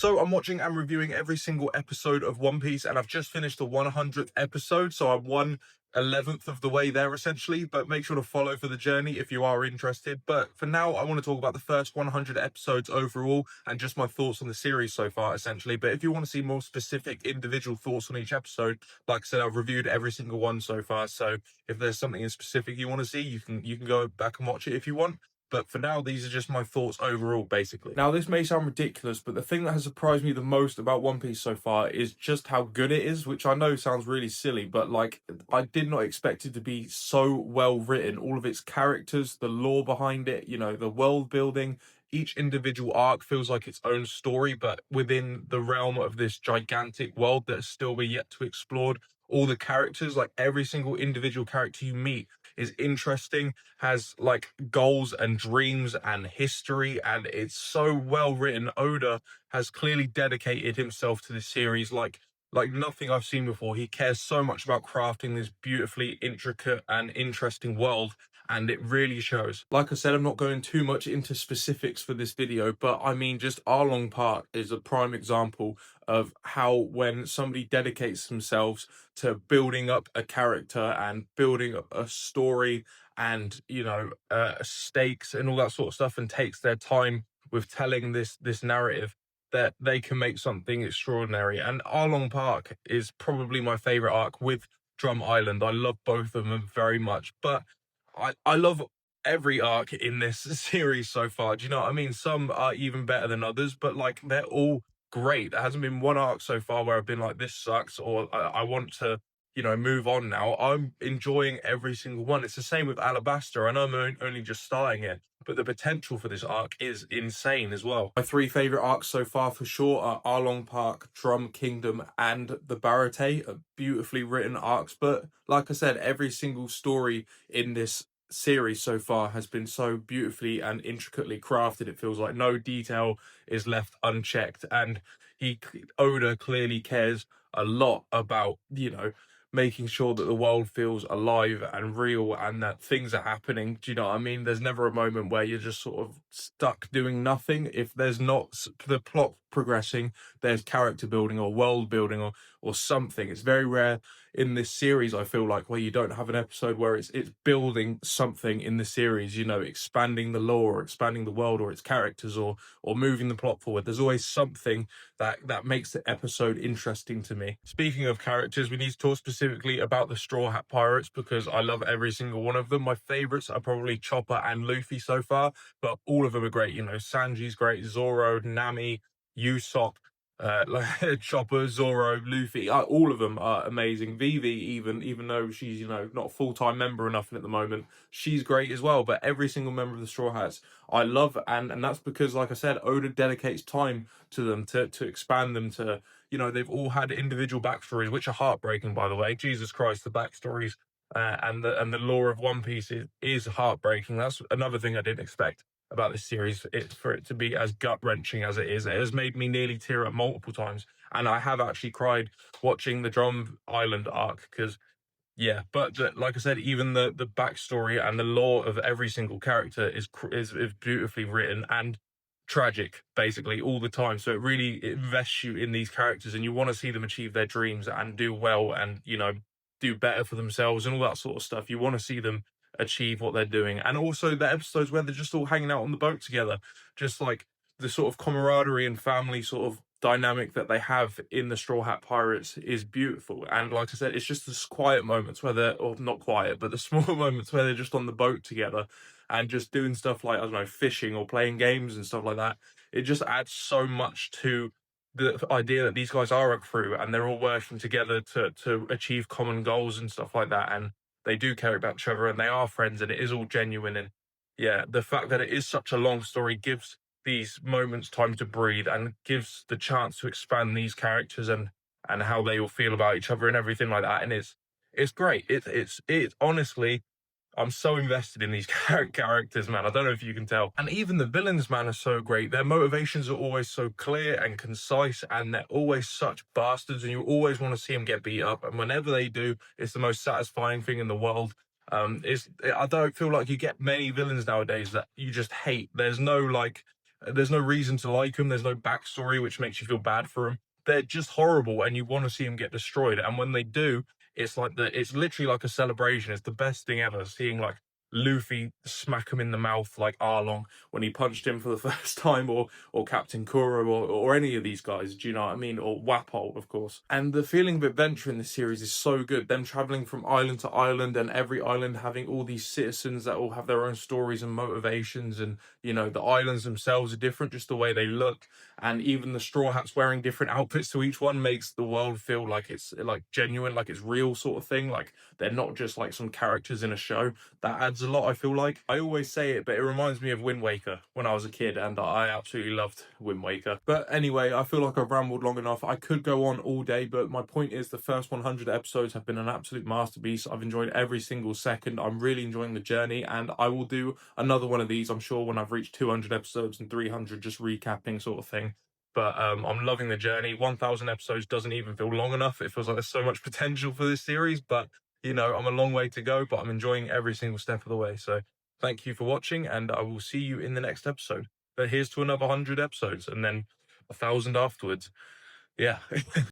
So I'm watching and reviewing every single episode of One Piece, and I've just finished the 100th episode, so I'm 1/11th of the way there essentially. But make sure to follow for the journey if you are interested. But for now, I want to talk about the first 100 episodes overall and just my thoughts on the series so far, essentially. But if you want to see more specific individual thoughts on each episode, like I said, I've reviewed every single one so far. So if there's something in specific you want to see, you can go back and watch it if you want. But for now, these are just my thoughts overall, basically. Now, this may sound ridiculous, but the thing that has surprised me the most about One Piece so far is just how good it is, which I know sounds really silly, but like, I did not expect it to be so well written. All of its characters, the lore behind it, the world building, each individual arc feels like its own story, but within the realm of this gigantic world that's still be yet to explored. All the characters, like every single individual character you meet, is interesting, has like goals and dreams and history, and it's so well written. Oda has clearly dedicated himself to this series like nothing I've seen before. He cares so much about crafting this beautifully intricate and interesting world, and it really shows. Like I said, I'm not going too much into specifics for this video, but I mean, just Arlong Park is a prime example of how when somebody dedicates themselves to building up a character and building up a story and stakes and all that sort of stuff, and takes their time with telling this narrative, that they can make something extraordinary. And Arlong Park is probably my favorite arc with Drum Island. I love both of them very much, but I love every arc in this series so far. Do you know what I mean? Some are even better than others, but like they're all great. There hasn't been one arc so far where I've been like, this sucks, or I want to, move on now. I'm enjoying every single one. It's the same with Alabasta. I know I'm only just starting it, but the potential for this arc is insane as well. My three favorite arcs so far for sure are Arlong Park, Drum Kingdom, and the Barate. Beautifully written arcs, but like I said, every single story in this series so far has been so beautifully and intricately crafted. It feels like no detail is left unchecked, and Oda clearly cares a lot about making sure that the world feels alive and real and that things are happening. Do you know what I mean? There's never a moment where you're just sort of stuck doing nothing. If there's not the plot progressing, there's character building or world building or something. It's very rare in this series, I feel like, where you don't have an episode where it's building something in the series, expanding the lore, or expanding the world or its characters, or moving the plot forward. There's always something that makes the episode interesting to me. Speaking of characters, we need to talk specifically about the Straw Hat Pirates, because I love every single one of them. My favorites are probably Chopper and Luffy so far, but all of them are great. Sanji's great, Zoro, Nami, Usopp, like Chopper, Zoro, Luffy, all of them are amazing. Vivi, even though she's not a full-time member or nothing at the moment, she's great as well. But every single member of the Straw Hats I love, and that's because, like I said, Oda dedicates time to them to expand them to, they've all had individual backstories, which are heartbreaking, by the way. Jesus Christ, the backstories and the lore of One Piece is heartbreaking. That's another thing I didn't expect about this series, for it to be as gut-wrenching as it is. It has made me nearly tear up multiple times, and I have actually cried watching the Drum Island arc, because yeah, but like I said, even the backstory and the lore of every single character is beautifully written and tragic, basically, all the time. So it really invests you in these characters, and you want to see them achieve their dreams and do well, and do better for themselves and all that sort of stuff. You want to see them achieve what they're doing. And also the episodes where they're just all hanging out on the boat together, just like the sort of camaraderie and family sort of dynamic that they have in the Straw Hat Pirates is beautiful. And like I said, it's just the quiet moments where they're, or not quiet, but the small moments where they're just on the boat together and just doing stuff like, I don't know, fishing or playing games and stuff like that. It just adds so much to the idea that these guys are a crew and they're all working together to achieve common goals and stuff like that. And they do care about each other and they are friends, and it is all genuine. And yeah, the fact that it is such a long story gives these moments time to breathe and gives the chance to expand these characters and how they all feel about each other and everything like that. And it's great. It's honestly, I'm so invested in these characters, man. I don't know if you can tell. And even the villains, man, are so great. Their motivations are always so clear and concise, and they're always such bastards, and you always want to see them get beat up. And whenever they do, it's the most satisfying thing in the world. I don't feel like you get many villains nowadays that you just hate. There's no like There's no reason to like them. There's no backstory which makes you feel bad for them. They're just horrible, and you want to see them get destroyed. And when they do, it's literally like a celebration. It's the best thing ever. Seeing like Luffy smack him in the mouth like Arlong when he punched him for the first time, or Captain Kuro, or any of these guys. Do you know what I mean? Or Wapol, of course. And the feeling of adventure in this series is so good. Them traveling from island to island, and every island having all these citizens that all have their own stories and motivations, and the islands themselves are different, just the way they look, and even the Straw Hats wearing different outfits to each one makes the world feel like it's like genuine, like it's real sort of thing. Like they're not just like some characters in a show. That adds a lot, I feel like. I always say it, but it reminds me of Wind Waker when I was a kid, and I absolutely loved Wind Waker. But anyway, I feel like I've rambled long enough. I could go on all day, but my point is the first 100 episodes have been an absolute masterpiece. I've enjoyed every single second. I'm really enjoying the journey, and I will do another one of these, I'm sure, when I've reached 200 episodes and 300, just recapping sort of thing. But I'm loving the journey. 1,000 episodes doesn't even feel long enough. It feels like there's so much potential for this series, but I'm a long way to go, but I'm enjoying every single step of the way. So thank you for watching, and I will see you in the next episode. But here's to another 100 episodes, and then 1,000 afterwards. Yeah.